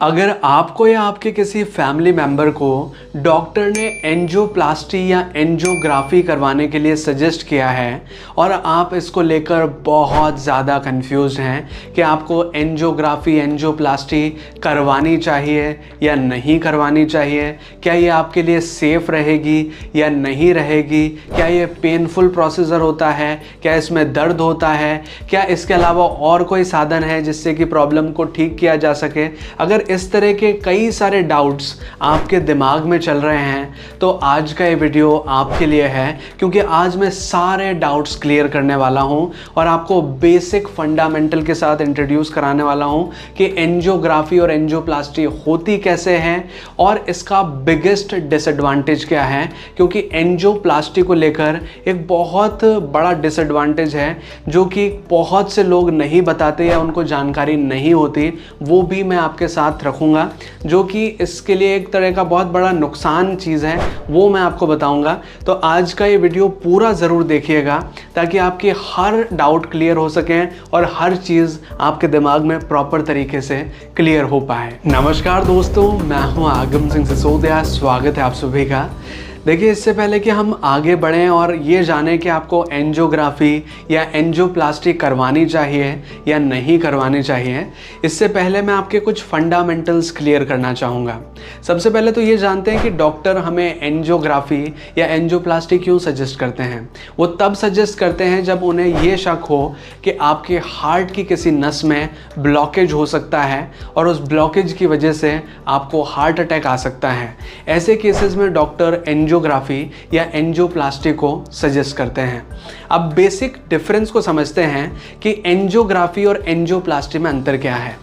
अगर आपको या आपके किसी फैमिली मेम्बर को डॉक्टर ने एंजियोप्लास्टी या एंजियोग्राफी करवाने के लिए सजेस्ट किया है और आप इसको लेकर बहुत ज़्यादा कंफ्यूज हैं कि आपको एंजियोग्राफी एंजियोप्लास्टी करवानी चाहिए या नहीं करवानी चाहिए, क्या ये आपके लिए सेफ़ रहेगी या नहीं रहेगी, क्या ये पेनफुल प्रोसीजर होता है, क्या इसमें दर्द होता है, क्या इसके अलावा और कोई साधन है जिससे कि प्रॉब्लम को ठीक किया जा सके। अगर इस तरह के कई सारे डाउट्स आपके दिमाग में चल रहे हैं तो आज का ये वीडियो आपके लिए है, क्योंकि आज मैं सारे डाउट्स क्लियर करने वाला हूं और आपको बेसिक फंडामेंटल के साथ इंट्रोड्यूस कराने वाला हूं कि एंजियोग्राफी और एंजियोप्लास्टी होती कैसे हैं और इसका बिगेस्ट डिसएडवांटेज क्या है। क्योंकि एंजियोप्लास्टी को लेकर एक बहुत बड़ा डिसएडवांटेज है जो कि बहुत से लोग नहीं बताते या उनको जानकारी नहीं होती, वो भी मैं आपके साथ रखूंगा, जो कि इसके लिए एक तरह का बहुत बड़ा नुकसान चीज़ है, वो मैं आपको बताऊंगा। तो आज का ये वीडियो पूरा ज़रूर देखिएगा ताकि आपके हर डाउट क्लियर हो सकें और हर चीज़ आपके दिमाग में प्रॉपर तरीके से क्लियर हो पाए। नमस्कार दोस्तों, मैं हूं आगम सिंह सिसोदिया, स्वागत है आप सभी का। देखिए, इससे पहले कि हम आगे बढ़ें और ये जानें कि आपको एंजियोग्राफी या एंजियोप्लास्टी करवानी चाहिए या नहीं करवानी चाहिए, इससे पहले मैं आपके कुछ फंडामेंटल्स क्लियर करना चाहूँगा। सबसे पहले तो ये जानते हैं कि डॉक्टर हमें एंजियोग्राफी या एंजियोप्लास्टी क्यों सजेस्ट करते हैं। वो तब सजेस्ट करते हैं जब उन्हें ये शक हो कि आपके हार्ट की किसी नस में ब्लॉकेज हो सकता है और उस ब्लॉकेज की वजह से आपको हार्ट अटैक आ सकता है। ऐसे केसेस में डॉक्टर एंजियोग्राफी या एंजियोप्लास्टी को सजेस्ट करते हैं। अब बेसिक डिफरेंस को समझते हैं कि एंजियोग्राफी और एंजियोप्लास्टी में अंतर क्या है।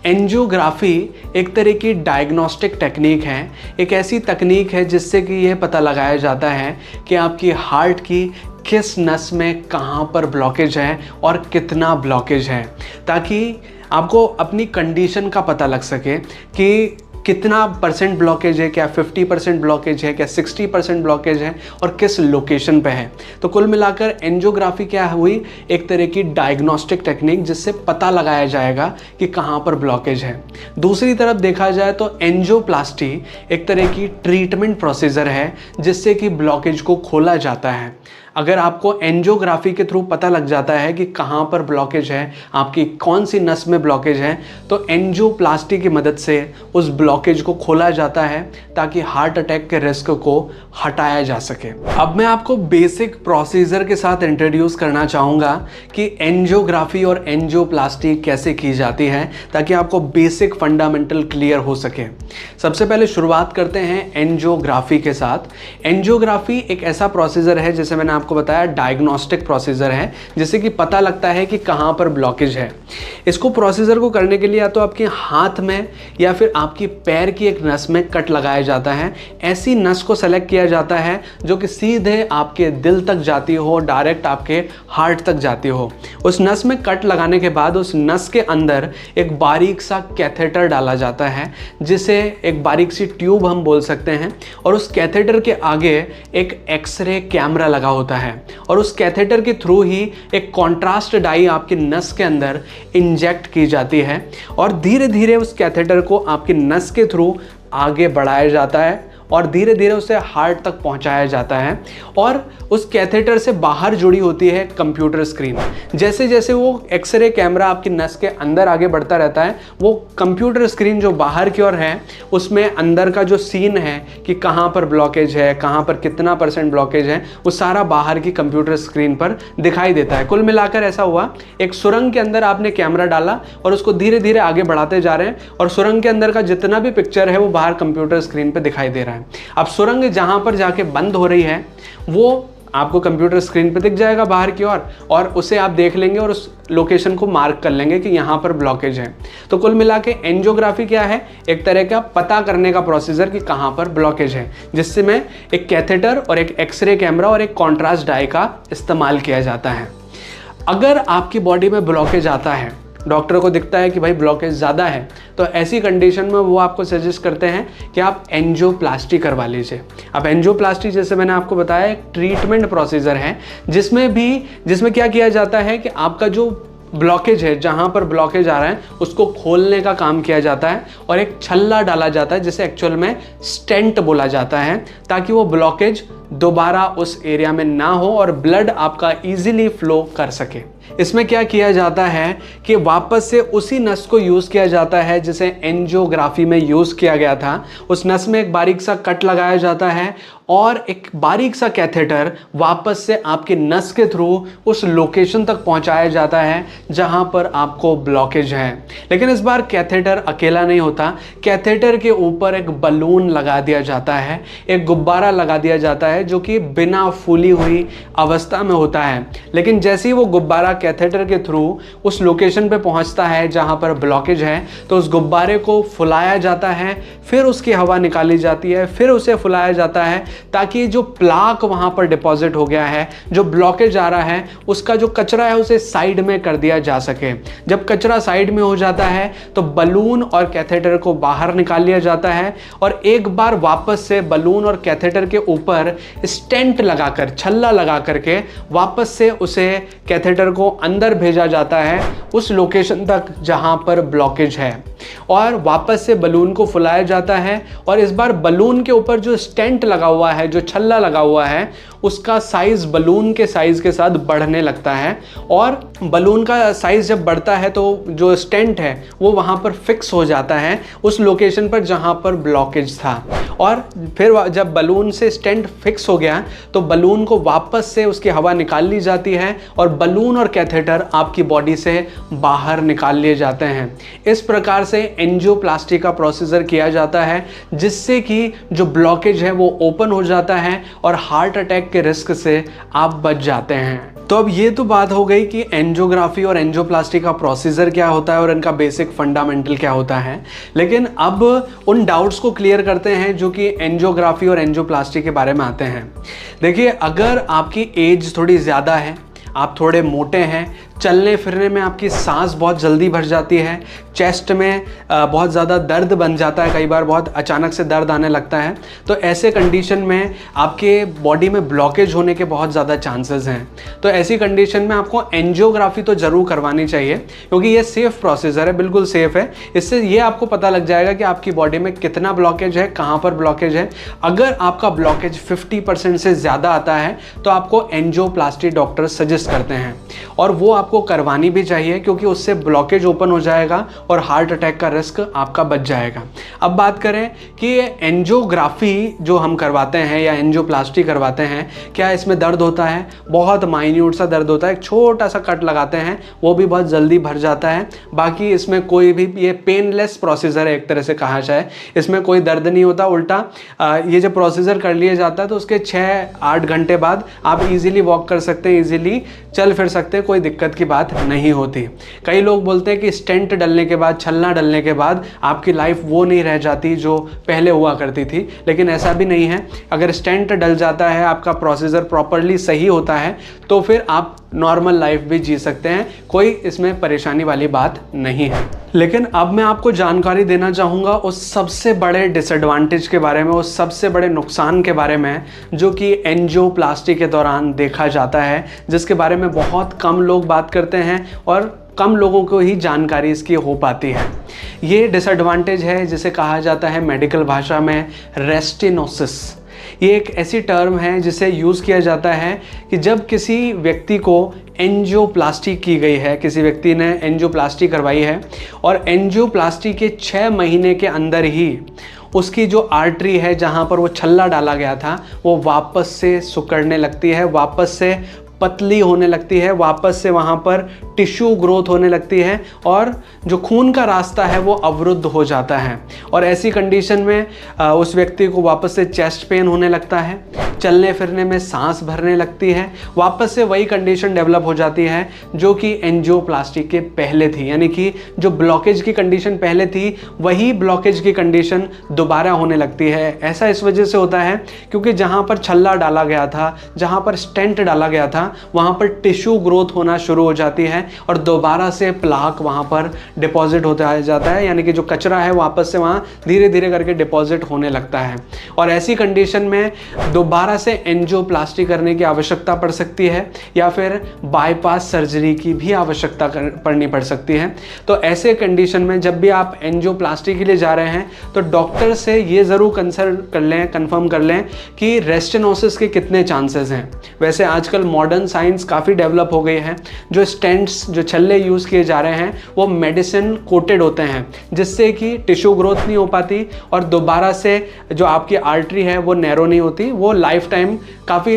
एंजियोग्राफी एक तरह की डायग्नोस्टिक टेक्निक है, एक ऐसी तकनीक है जिससे कि यह पता लगाया जाता है कि आपकी हार्ट की किस नस में कहाँ पर ब्लॉकेज है और कितना ब्लॉकेज है, ताकि आपको अपनी कंडीशन का पता लग सके कि कितना परसेंट ब्लॉकेज है, क्या 50% ब्लॉकेज है, क्या 60% ब्लॉकेज है और किस लोकेशन पे है। तो कुल मिलाकर एंजियोग्राफी क्या हुई, एक तरह की डायग्नोस्टिक टेक्निक जिससे पता लगाया जाएगा कि कहाँ पर ब्लॉकेज है। दूसरी तरफ देखा जाए तो एंजियोप्लास्टी एक तरह की ट्रीटमेंट प्रोसीजर है जिससे कि ब्लॉकेज को खोला जाता है। अगर आपको एंजियोग्राफी के थ्रू पता लग जाता है कि कहाँ पर ब्लॉकेज है, आपकी कौन सी नस में ब्लॉकेज है, तो एंजियोप्लास्टी की मदद से उस ब्लॉकेज को खोला जाता है ताकि हार्ट अटैक के रिस्क को हटाया जा सके। अब मैं आपको बेसिक प्रोसीजर के साथ इंट्रोड्यूस करना चाहूँगा कि एंजियोग्राफी और एंजियोप्लास्टी कैसे की जाती है, ताकि आपको बेसिक फंडामेंटल क्लियर हो सके। सबसे पहले शुरुआत करते हैं एंजियोग्राफी के साथ। एंजियोग्राफी एक ऐसा प्रोसीजर है, जैसे मैंने आपको बताया, डायग्नोस्टिक प्रोसीजर है जिससे कि पता लगता है कि कहाँ पर ब्लॉकेज है। इसको प्रोसीजर को करने के लिए या तो आपके हाथ में या फिर आपकी पैर की एक नस में कट लगाया जाता है। ऐसी नस को सेलेक्ट किया जाता है जो कि सीधे आपके दिल तक जाती हो, डायरेक्ट आपके हार्ट तक जाती हो। उस नस में कट लगाने के बाद उस नस के अंदर एक बारीक सा कैथेटर डाला जाता है, जिसे एक बारीक सी ट्यूब हम बोल सकते हैं, और उस कैथेटर के आगे एक एक्सरे कैमरा लगा होता है और उस कैथेटर के थ्रू ही एक कॉन्ट्रास्ट डाई आपकी नस के अंदर इंजेक्ट की जाती है और धीरे धीरे उस कैथेटर को आपकी नस के थ्रू आगे बढ़ाया जाता है और धीरे धीरे उसे हार्ट तक पहुंचाया जाता है। और उस कैथेटर से बाहर जुड़ी होती है कंप्यूटर स्क्रीन। जैसे जैसे वो एक्सरे कैमरा आपकी नस के अंदर आगे बढ़ता रहता है, वो कंप्यूटर स्क्रीन जो बाहर की ओर है उसमें अंदर का जो सीन है कि कहाँ पर ब्लॉकेज है, कहाँ पर कितना % ब्लॉकेज है, वो सारा बाहर की कंप्यूटर स्क्रीन पर दिखाई देता है। कुल मिलाकर ऐसा हुआ, एक सुरंग के अंदर आपने कैमरा डाला और उसको धीरे धीरे आगे बढ़ाते जा रहे हैं और सुरंग के अंदर का जितना भी पिक्चर है वो बाहर कंप्यूटर स्क्रीन पर दिखाई दे रहा है। अब सुरंग जहां पर जाके बंद हो रही है वो आपको कंप्यूटर स्क्रीन पे दिख जाएगा बाहर की ओर, और उसे आप देख लेंगे और उस लोकेशन को मार्क कर लेंगे कि यहाँ पर ब्लॉकेज है। तो कुल मिला के एंजियोग्राफी क्या है, एक तरह का पता करने का प्रोसीजर कि कहाँ पर ब्लॉकेज है, जिससे में एक कैथेटर और एक एक्सरे कैमरा और एक कॉन्ट्रास्ट डाई का इस्तेमाल किया जाता है। अगर आपकी बॉडी में ब्लॉकेज आता है, डॉक्टर को दिखता है कि भाई ब्लॉकेज ज़्यादा है, तो ऐसी कंडीशन में वो आपको सजेस्ट करते हैं कि आप एंजियोप्लास्टी करवा लीजिए। अब एंजियोप्लास्टी, जैसे मैंने आपको बताया, एक ट्रीटमेंट प्रोसीजर है जिसमें क्या किया जाता है कि आपका जो ब्लॉकेज है, जहाँ पर ब्लॉकेज आ रहा है उसको खोलने का काम किया जाता है और एक छल्ला डाला जाता है जिसे एक्चुअल में स्टेंट बोला जाता है, ताकि वो ब्लॉकेज दोबारा उस एरिया में ना हो और ब्लड आपका इजीली फ्लो कर सके। इसमें क्या किया जाता है कि वापस से उसी नस को यूज़ किया जाता है जिसे एंजियोग्राफी में यूज़ किया गया था। उस नस में एक बारीक सा कट लगाया जाता है और एक बारीक सा कैथेटर वापस से आपके नस के थ्रू उस लोकेशन तक पहुंचाया जाता है जहां पर आपको ब्लॉकेज है। लेकिन इस बार कैथेटर अकेला नहीं होता, कैथेटर के ऊपर एक बलून लगा दिया जाता है, एक गुब्बारा लगा दिया जाता है जो कि बिना फूली हुई अवस्था में होता है। लेकिन जैसे ही वो गुब्बारा कैथेटर के थ्रू उस लोकेशन पे पहुंचता है जहां पर ब्लॉकेज है, तो उस गुब्बारे को फुलाया जाता है, फिर उसकी हवा निकाली जाती है, फिर उसे फुलाया जाता है, ताकि जो प्लाक वहां पर डिपॉजिट हो गया है, जो ब्लॉकेज आ रहा है, उसका जो कचरा है उसे साइड में कर दिया जा सके। जब कचरा साइड में हो जाता है तो बलून और कैथेटर को बाहर निकाल लिया जाता है और एक बार वापस से बलून और कैथेटर के ऊपर स्टेंट लगाकर, छल्ला लगा करके वापस से उसे कैथेटर को अंदर भेजा जाता है उस लोकेशन तक जहां पर ब्लॉकेज है, और वापस से बलून को फुलाया जाता है। और इस बार बलून के ऊपर जो स्टेंट लगा हुआ है, जो छल्ला लगा हुआ है, उसका साइज बलून के साइज के साथ बढ़ने लगता है और बलून का साइज जब बढ़ता है तो जो स्टेंट है वो वहां पर फिक्स हो जाता है उस लोकेशन पर जहां पर ब्लॉकेज था। और फिर जब बलून से स्टेंट फिक्स हो गया तो बलून को वापस से उसकी हवा निकाल ली जाती है और बलून और कैथेटर आपकी बॉडी से बाहर निकाल लिए जाते हैं। इस प्रकार से एंजियोप्लास्टी का प्रोसीजर किया जाता है जिससे कि जो ब्लॉकेज है वो ओपन हो जाता है और हार्ट अटैक के रिस्क से आप बच जाते हैं। तो अब ये तो बात हो गई कि एंजियोग्राफी और एंजियोप्लास्टी का प्रोसीजर क्या होता है और इनका बेसिक फंडामेंटल क्या होता है। लेकिन अब उन डाउट्स को क्लियर करते हैं जो कि एंजियोग्राफी और एंजियोप्लास्टी के बारे में आते हैं। देखिए, अगर आपकी एज थोड़ी ज़्यादा है, आप थोड़े मोटे हैं, चलने फिरने में आपकी सांस बहुत जल्दी भर जाती है, चेस्ट में बहुत ज़्यादा दर्द बन जाता है, कई बार बहुत अचानक से दर्द आने लगता है, तो ऐसे कंडीशन में आपके बॉडी में ब्लॉकेज होने के बहुत ज़्यादा चांसेस हैं। तो ऐसी कंडीशन में आपको एंजियोग्राफी तो ज़रूर करवानी चाहिए क्योंकि ये सेफ़ प्रोसीजर है, बिल्कुल सेफ़ है। इससे ये आपको पता लग जाएगा कि आपकी बॉडी में कितना ब्लॉकेज है, कहाँ पर ब्लॉकेज है। अगर आपका ब्लॉकेज 50% से ज़्यादा आता है तो आपको एंजियोप्लास्टी डॉक्टर सजेस्ट करते हैं और वो आपको करवानी भी चाहिए क्योंकि उससे ब्लॉकेज ओपन हो जाएगा और हार्ट अटैक का रिस्क आपका बच जाएगा। अब बात करें कि एंजियोग्राफी जो हम करवाते हैं या एंजियोप्लास्टी करवाते हैं, क्या इसमें दर्द होता है? बहुत माइन्यूट सा दर्द होता है, एक छोटा सा कट लगाते हैं, वो भी बहुत जल्दी भर जाता है। बाकी इसमें कोई भी, ये पेनलेस प्रोसीजर है एक तरह से कहा जाए, इसमें कोई दर्द नहीं होता। उल्टा ये जब प्रोसीजर कर लिया जाता है तो उसके 6-8 घंटे बाद आप इजीली वॉक कर सकते हैं, इजीली चल फिर सकते हैं, कोई दिक्कत की बात नहीं होती। कई लोग बोलते हैं कि स्टेंट डलने के बाद, छल्ला डलने के बाद आपकी लाइफ वो नहीं रह जाती जो पहले हुआ करती थी, लेकिन ऐसा भी नहीं है। अगर स्टेंट डल जाता है, आपका प्रोसीजर प्रॉपरली सही होता है, तो फिर आप नॉर्मल लाइफ भी जी सकते हैं, कोई इसमें परेशानी वाली बात नहीं है। लेकिन अब मैं आपको जानकारी देना चाहूँगा उस सबसे बड़े डिसएडवांटेज के बारे में, उस सबसे बड़े नुकसान के बारे में जो कि एंजियोप्लास्टी के दौरान देखा जाता है, जिसके बारे में बहुत कम लोग बात करते हैं और कम लोगों को ही जानकारी इसकी हो पाती है। ये डिसएडवांटेज है जिसे कहा जाता है मेडिकल भाषा में रेस्टिनोसिस। ये एक ऐसी टर्म है जिसे यूज़ किया जाता है कि जब किसी व्यक्ति को एंजियोप्लास्टी की गई है, किसी व्यक्ति ने एंजियोप्लास्टी करवाई है और एंजियोप्लास्टी के 6 महीने के अंदर ही उसकी जो आर्टरी है जहाँ पर वो छल्ला डाला गया था वो वापस से सिकुड़ने लगती है, वापस से पतली होने लगती है, वापस से वहाँ पर टिश्यू ग्रोथ होने लगती है और जो खून का रास्ता है वो अवरुद्ध हो जाता है। और ऐसी कंडीशन में उस व्यक्ति को वापस से चेस्ट पेन होने लगता है, चलने फिरने में सांस भरने लगती है, वापस से वही कंडीशन डेवलप हो जाती है जो कि एंजियोप्लास्टी के पहले थी। यानी कि जो ब्लॉकेज की कंडीशन पहले थी वही ब्लॉकेज की कंडीशन दोबारा होने लगती है। ऐसा इस वजह से होता है क्योंकि जहाँ पर छल्ला डाला गया था, जहाँ पर स्टेंट डाला गया था, जाएगा, वहाँ पर टिश्यू ग्रोथ होना शुरू हो जाती है और दोबारा से प्लाक वहाँ पर डिपॉजिट होता जाता है, यानी कि जो कचरा है वापस से वहाँ धीरे धीरे करके डिपॉजिट होने लगता है। और ऐसी कंडीशन में दोबारा से एंजियोप्लास्टी करने की आवश्यकता पड़ सकती है या फिर बाईपास सर्जरी की भी आवश्यकता पड़नी पड़ सकती है। तो ऐसे कंडीशन में जब भी आप एंजियोप्लास्टी के लिए जा रहे हैं तो डॉक्टर से ये ज़रूर कंफर्म कर लें कि रेस्टेनोसिस के कितने चांसेस हैं। वैसे आजकल मॉडर्न साइंस काफ़ी डेवलप हो गई है। जो स्टेंट्स, जो छल्ले यूज़ किए जा रहे हैं वो मेडिसिन कोटेड होते हैं, जिससे कि टिश्यू ग्रोथ नहीं हो पाती और दोबारा से जो आपकी आर्टरी है वो नैरो नहीं होती। वो लाइफ टाइम काफ़ी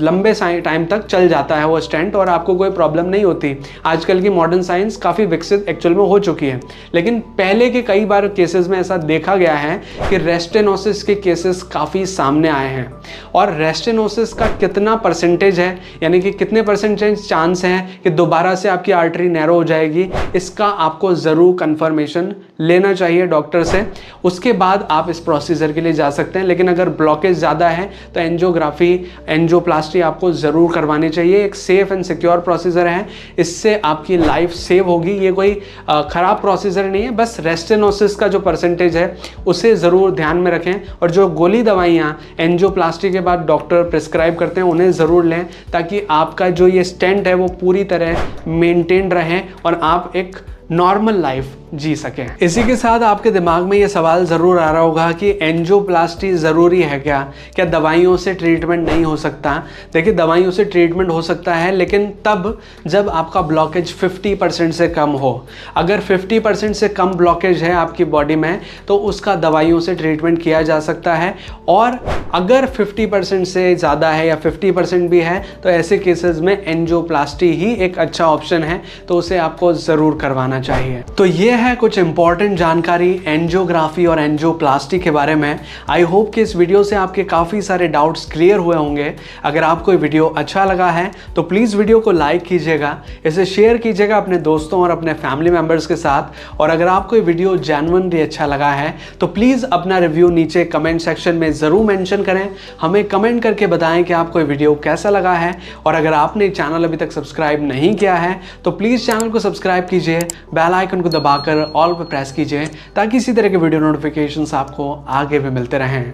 लंबे टाइम तक चल जाता है वो स्टेंट और आपको कोई प्रॉब्लम नहीं होती। आजकल की मॉडर्न साइंस काफ़ी विकसित एक्चुअल में हो चुकी है, लेकिन पहले के कई बार केसेस में ऐसा देखा गया है कि रेस्टेनोसिस के केसेस काफ़ी सामने आए हैं। और रेस्टेनोसिस का कितना परसेंटेज है, यानी कि कितने परसेंटेज चांस है कि दोबारा से आपकी आर्टरी नैरो हो जाएगी, इसका आपको ज़रूर कंफर्मेशन लेना चाहिए डॉक्टर से। उसके बाद आप इस प्रोसीजर के लिए जा सकते हैं। लेकिन अगर ब्लॉकेज ज़्यादा है तो एंजियोग्राफी, एंजियोप्लास्टी आपको ज़रूर करवानी चाहिए। एक सेफ एंड सिक्योर प्रोसीजर है, इससे आपकी लाइफ सेव होगी। ये कोई ख़राब प्रोसीजर नहीं है, बस रेस्टेनोसिस का जो परसेंटेज है उसे ज़रूर ध्यान में रखें। और जो गोली दवाइयाँ एंजियोप्लास्टी के बाद डॉक्टर प्रिस्क्राइब करते हैं उन्हें ज़रूर लें, ताकि आपका जो ये स्टेंट है वो पूरी तरह मेंटेन रहे और आप एक नॉर्मल लाइफ जी सकें। इसी के साथ आपके दिमाग में ये सवाल ज़रूर आ रहा होगा कि एंजियोप्लास्टी ज़रूरी है क्या? क्या दवाइयों से ट्रीटमेंट नहीं हो सकता? देखिए, दवाइयों से ट्रीटमेंट हो सकता है, लेकिन तब जब आपका ब्लॉकेज 50% से कम हो। अगर 50% से कम ब्लॉकेज है आपकी बॉडी में तो उसका दवाइयों से ट्रीटमेंट किया जा सकता है। और अगर 50% से ज़्यादा है या 50% भी है तो ऐसे केसेस में एंजियोप्लास्टी ही एक अच्छा ऑप्शन है, तो उसे आपको ज़रूर करवाना चाहिए। तो ये है कुछ इंपॉर्टेंट जानकारी एंजियोग्राफी और एंजियोप्लास्टी के बारे में। आई होप कि इस वीडियो से आपके काफ़ी सारे डाउट्स क्लियर हुए होंगे। अगर आपको ये वीडियो अच्छा लगा है तो प्लीज़ वीडियो को लाइक कीजिएगा, इसे शेयर कीजिएगा अपने दोस्तों और अपने फैमिली मेम्बर्स के साथ। और अगर आपको ये वीडियो जेन्युइनली अच्छा लगा है तो प्लीज़ अपना रिव्यू नीचे कमेंट सेक्शन में ज़रूर मेंशन करें। हमें कमेंट करके बताएं कि आपको ये वीडियो कैसा लगा है। और अगर आपने चैनल अभी तक सब्सक्राइब नहीं किया है तो प्लीज़ चैनल को सब्सक्राइब कीजिए, बेल आइकन को दबाकर ऑल पर प्रेस कीजिए, ताकि इसी तरह के वीडियो नोटिफिकेशंस आपको आगे भी मिलते रहें।